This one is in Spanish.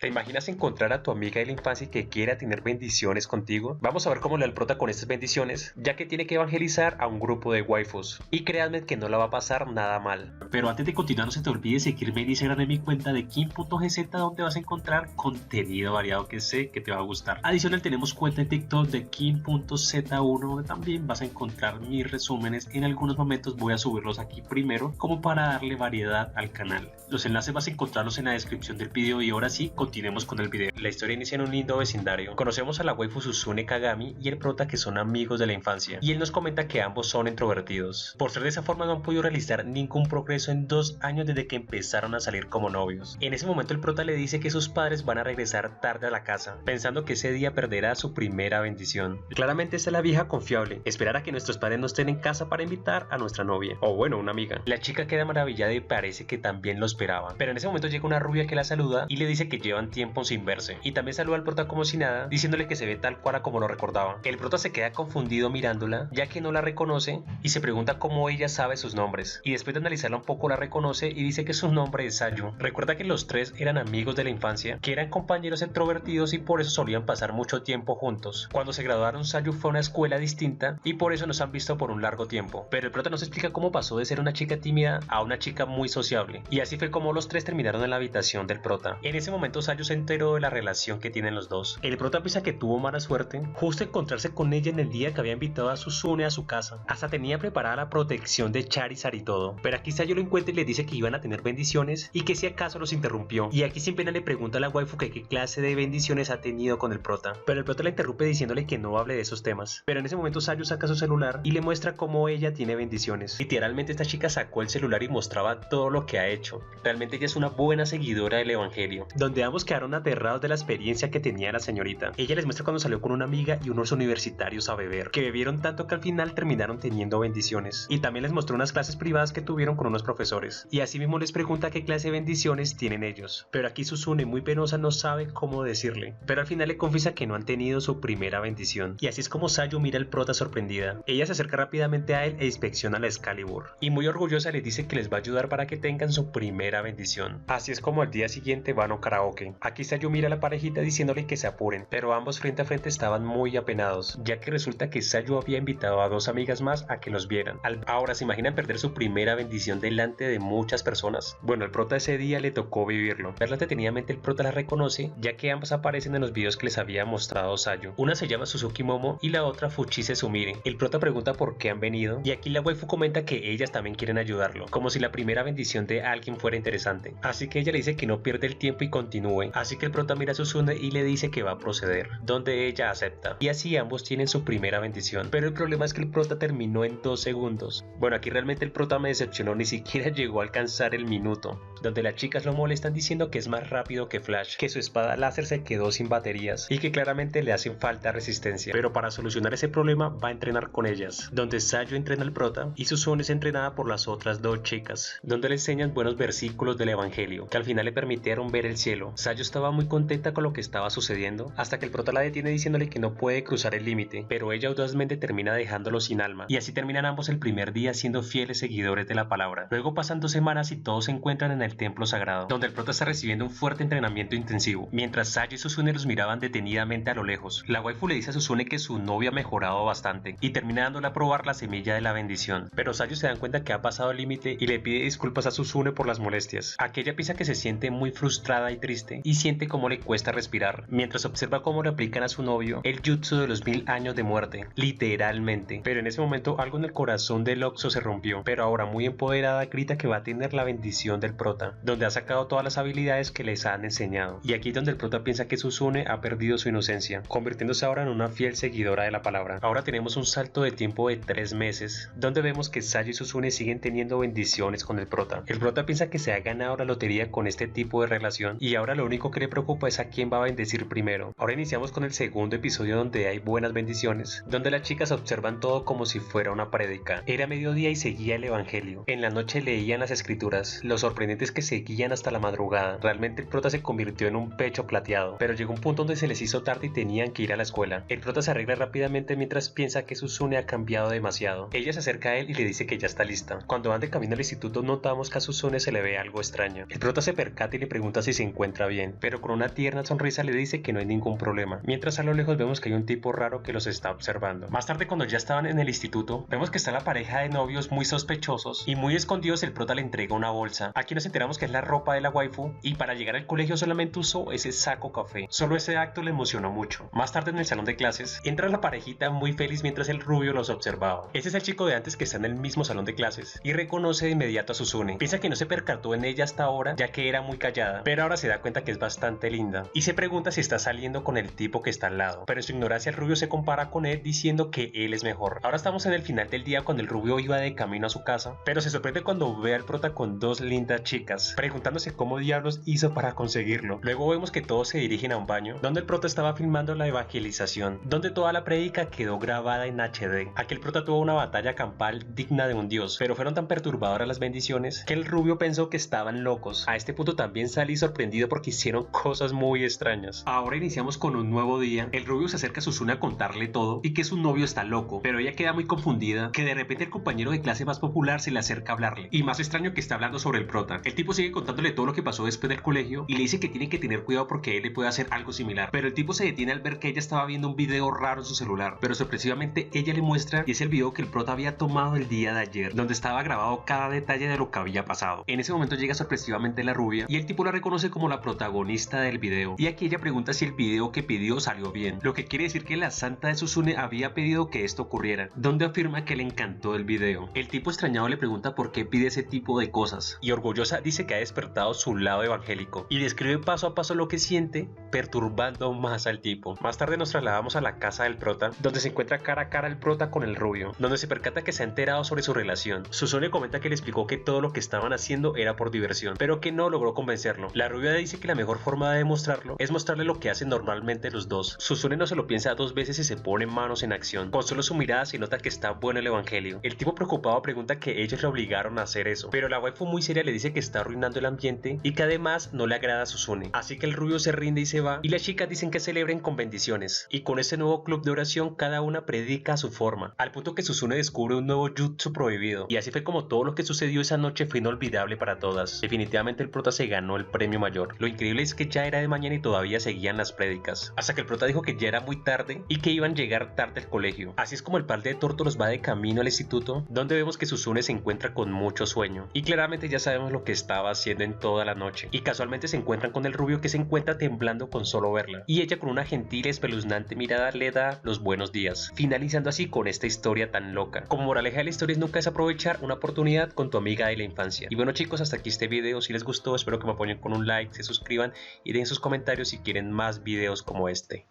¿Te imaginas encontrar a tu amiga de la infancia que quiera tener bendiciones contigo? Vamos a ver cómo le da el prota con estas bendiciones, ya que tiene que evangelizar a un grupo de waifus. Y créanme que no la va a pasar nada mal. Pero antes de continuar, no se te olvide seguirme en Instagram en mi cuenta de Kim.gz, donde vas a encontrar contenido variado que sé que te va a gustar. Adicional, tenemos cuenta en TikTok de Kim.z1, donde también vas a encontrar mis resúmenes. En algunos momentos voy a subirlos aquí primero, como para darle variedad al canal. Los enlaces vas a encontrarlos en la descripción del video y ahora sí, continuemos con el video. La historia inicia en un lindo vecindario. Conocemos a la waifu Susune Kagami y el prota, que son amigos de la infancia, y él nos comenta que ambos son introvertidos. Por ser de esa forma no han podido realizar ningún progreso en 2 años desde que empezaron a salir como novios. En ese momento el prota le dice que sus padres van a regresar tarde a la casa, pensando que ese día perderá su primera bendición. Claramente esta es la vieja confiable, esperar a que nuestros padres no estén en casa para invitar a nuestra novia, o bueno, una amiga. La chica queda maravillada y parece que también lo esperaba, pero en ese momento llega una rubia que la saluda y le dice que llevan tiempo sin verse, y también saluda al prota como si nada, diciéndole que se ve tal cual como lo recordaba. El prota se queda confundido mirándola, ya que no la reconoce, y se pregunta cómo ella sabe sus nombres, y después de analizarla un poco la reconoce y dice que su nombre es Sayu. Recuerda que los tres eran amigos de la infancia, que eran compañeros extrovertidos y por eso solían pasar mucho tiempo juntos. Cuando se graduaron, Sayu fue a una escuela distinta y por eso nos han visto por un largo tiempo, pero el prota nos explica cómo pasó de ser una chica tímida a una chica muy sociable, y así fue como los tres terminaron en la habitación del prota. En ese momento Sayu se enteró de la relación que tienen los dos. El prota piensa que tuvo mala suerte justo encontrarse con ella en el día que había invitado a Susune a su casa. Hasta tenía preparada la protección de Charizard y todo, pero aquí Sayu lo encuentra y le dice que iban a tener bendiciones y que si acaso los interrumpió, y aquí sin pena le pregunta a la waifu que qué clase de bendiciones ha tenido con el prota, pero el prota la interrumpe diciéndole que no hable de esos temas. Pero en ese momento Sayu saca su celular y le muestra cómo ella tiene bendiciones. Literalmente esta chica sacó el celular y mostraba todo lo que ha hecho. Realmente ella es una buena seguidora del evangelio, donde ambos quedaron aterrados de la experiencia que tenía la señorita. Ella les muestra cuando salió con una amiga y unos universitarios a beber, que bebieron tanto que al final terminaron teniendo bendiciones, y también les mostró unas clases privadas que tuvieron con unos profesores, y así mismo les pregunta qué clase de bendiciones tienen ellos. Pero aquí Susune, muy penosa, no sabe cómo decirle, pero al final le confiesa que no han tenido su primera bendición, y así es como Sayu mira al prota sorprendida. Ella se acerca rápidamente a él e inspecciona la Excalibur, y muy orgullosa les dice que les va a ayudar para que tengan su primera bendición. Así es como al día siguiente van a karaoke. Aquí Sayu mira a la parejita diciéndole que se apuren, pero ambos frente a frente estaban muy apenados, ya que resulta que Sayu había invitado a 2 amigas más a que los vieran. Ahora, ¿se imaginan perder su primera bendición delante de muchas personas? Bueno, el prota ese día le tocó vivirlo. Verla detenidamente, el prota la reconoce, ya que ambas aparecen en los videos que les había mostrado Sayu. Una se llama Suzuki Momo y la otra Fuchise Sumire. El prota pregunta por qué han venido, y aquí la waifu comenta que ellas también quieren ayudarlo, como si la primera bendición de alguien fuera interesante. Así que ella le dice que no pierda el tiempo y continúe. Así que el prota mira a Susune y le dice que va a proceder, donde ella acepta, y así ambos tienen su primera bendición. Pero el problema es que el prota terminó en 2 segundos. Bueno, aquí realmente el prota me decepcionó, ni siquiera llegó a alcanzar el minuto, donde las chicas lo molestan diciendo que es más rápido que Flash, que su espada láser se quedó sin baterías y que claramente le hacen falta resistencia. Pero para solucionar ese problema va a entrenar con ellas, donde Sayu entrena al prota y Susune es entrenada por las otras 2 chicas, donde le enseñan buenos versículos del evangelio que al final le permitieron ver el cielo. Sayu estaba muy contenta con lo que estaba sucediendo, hasta que el prota la detiene diciéndole que no puede cruzar el límite, pero ella audazmente termina dejándolo sin alma, y así terminan ambos el primer día siendo fieles seguidores de la palabra. Luego pasan 2 semanas y todos se encuentran en el templo sagrado, donde el prota está recibiendo un fuerte entrenamiento intensivo, mientras Sayu y Susune los miraban detenidamente a lo lejos. La waifu le dice a Susune que su novia ha mejorado bastante y termina dándole a probar la semilla de la bendición, pero Sayu se dan cuenta que ha pasado el límite y le pide disculpas a Susune por las molestias. Aquella piensa que se siente muy frustrada y triste y siente cómo le cuesta respirar, mientras observa cómo le aplican a su novio el jutsu de los 1000 años de muerte, literalmente. Pero en ese momento algo en el corazón del Oxo se rompió, pero ahora muy empoderada grita que va a tener la bendición del prota, donde ha sacado todas las habilidades que les han enseñado. Y aquí es donde el prota piensa que Susune ha perdido su inocencia, convirtiéndose ahora en una fiel seguidora de la palabra. Ahora tenemos un salto de tiempo de 3 meses, donde vemos que Sayu y Susune siguen teniendo bendiciones con el prota. El prota piensa que se ha ganado la lotería con este tipo de relación, y ahora lo único que le preocupa es a quién va a bendecir primero. Ahora iniciamos con el segundo episodio, donde hay buenas bendiciones, donde las chicas observan todo como si fuera una prédica. Era mediodía y seguía el evangelio. En la noche leían las escrituras. Lo sorprendente es que seguían hasta la madrugada. Realmente el prota se convirtió en un pecho plateado, pero llegó un punto donde se les hizo tarde y tenían que ir a la escuela. El prota se arregla rápidamente mientras piensa que Susune ha cambiado demasiado. Ella se acerca a él y le dice que ya está lista. Cuando van de camino al instituto notamos que a Susune se le ve algo extraño. El prota se percata y le pregunta si se encuentra bien. bien, pero con una tierna sonrisa le dice que no hay ningún problema, mientras a lo lejos vemos que hay un tipo raro que los está observando. Más tarde, cuando ya estaban en el instituto, vemos que está la pareja de novios muy sospechosos y muy escondidos. El prota le entrega una bolsa. Aquí nos enteramos que es la ropa de la waifu y para llegar al colegio solamente usó ese saco café. Solo ese acto le emocionó mucho. Más tarde, en el salón de clases, entra la parejita muy feliz mientras el rubio los observaba. Ese es el chico de antes que está en el mismo salón de clases y reconoce de inmediato a Suzune. Piensa que no se percató en ella hasta ahora, ya que era muy callada, pero ahora se da cuenta que es bastante linda y se pregunta si está saliendo con el tipo que está al lado, pero en su ignorancia el rubio se compara con él diciendo que él es mejor. Ahora estamos en el final del día cuando el rubio iba de camino a su casa, pero se sorprende cuando ve al prota con dos lindas chicas, preguntándose cómo diablos hizo para conseguirlo. Luego vemos que todos se dirigen a un baño, donde el prota estaba filmando la evangelización, donde toda la prédica quedó grabada en HD. Aquí el prota tuvo una batalla campal digna de un dios, pero fueron tan perturbadoras las bendiciones que el rubio pensó que estaban locos. A este punto también salí sorprendido porque hicieron cosas muy extrañas. Ahora iniciamos con un nuevo día. El rubio se acerca a Suzune a contarle todo y que su novio está loco, pero ella queda muy confundida, que de repente el compañero de clase más popular se le acerca a hablarle, y más extraño que está hablando sobre el prota. El tipo sigue contándole todo lo que pasó después del colegio y le dice que tiene que tener cuidado porque él le puede hacer algo similar, pero el tipo se detiene al ver que ella estaba viendo un video raro en su celular, pero sorpresivamente ella le muestra y es el video que el prota había tomado el día de ayer, donde estaba grabado cada detalle de lo que había pasado. En ese momento llega sorpresivamente la rubia y el tipo la reconoce como la protagonista del video, y aquí ella pregunta si el video que pidió salió bien, lo que quiere decir que la santa de Suzune había pedido que esto ocurriera, donde afirma que le encantó el video. El tipo extrañado le pregunta por qué pide ese tipo de cosas y orgullosa dice que ha despertado su lado evangélico y describe paso a paso lo que siente, perturbando más al tipo. Más tarde nos trasladamos a la casa del prota, donde se encuentra cara a cara el prota con el rubio, donde se percata que se ha enterado sobre su relación. Suzune comenta que le explicó que todo lo que estaban haciendo era por diversión, pero que no logró convencerlo. La rubia dice que la mejor forma de demostrarlo es mostrarle lo que hacen normalmente los dos. Suzune no se lo piensa dos veces y se pone manos en acción. Con solo su mirada se nota que está bueno el evangelio. El tipo preocupado pregunta que ellos le obligaron a hacer eso, pero la waifu muy seria le dice que está arruinando el ambiente y que además no le agrada a Suzune. Así que el rubio se rinde y se va, y las chicas dicen que celebren con bendiciones, y con ese nuevo club de oración cada una predica a su forma, al punto que Suzune descubre un nuevo jutsu prohibido, y así fue como todo lo que sucedió esa noche fue inolvidable para todas. Definitivamente el prota se ganó el premio mayor. Lo increíble es que ya era de mañana y todavía seguían las prédicas, hasta que el prota dijo que ya era muy tarde y que iban a llegar tarde al colegio. Así es como el par de tórtolos va de camino al instituto, donde vemos que Suzune se encuentra con mucho sueño, y claramente ya sabemos lo que estaba haciendo en toda la noche, y casualmente se encuentran con el rubio, que se encuentra temblando con solo verla, y ella con una gentil y espeluznante mirada le da los buenos días, finalizando así con esta historia tan loca. Como moraleja de la historia es nunca desaprovechar una oportunidad con tu amiga de la infancia. Y bueno chicos, hasta aquí este video. Si les gustó espero que me apoyen con un like, se suscriban y dejen sus comentarios si quieren más videos como este.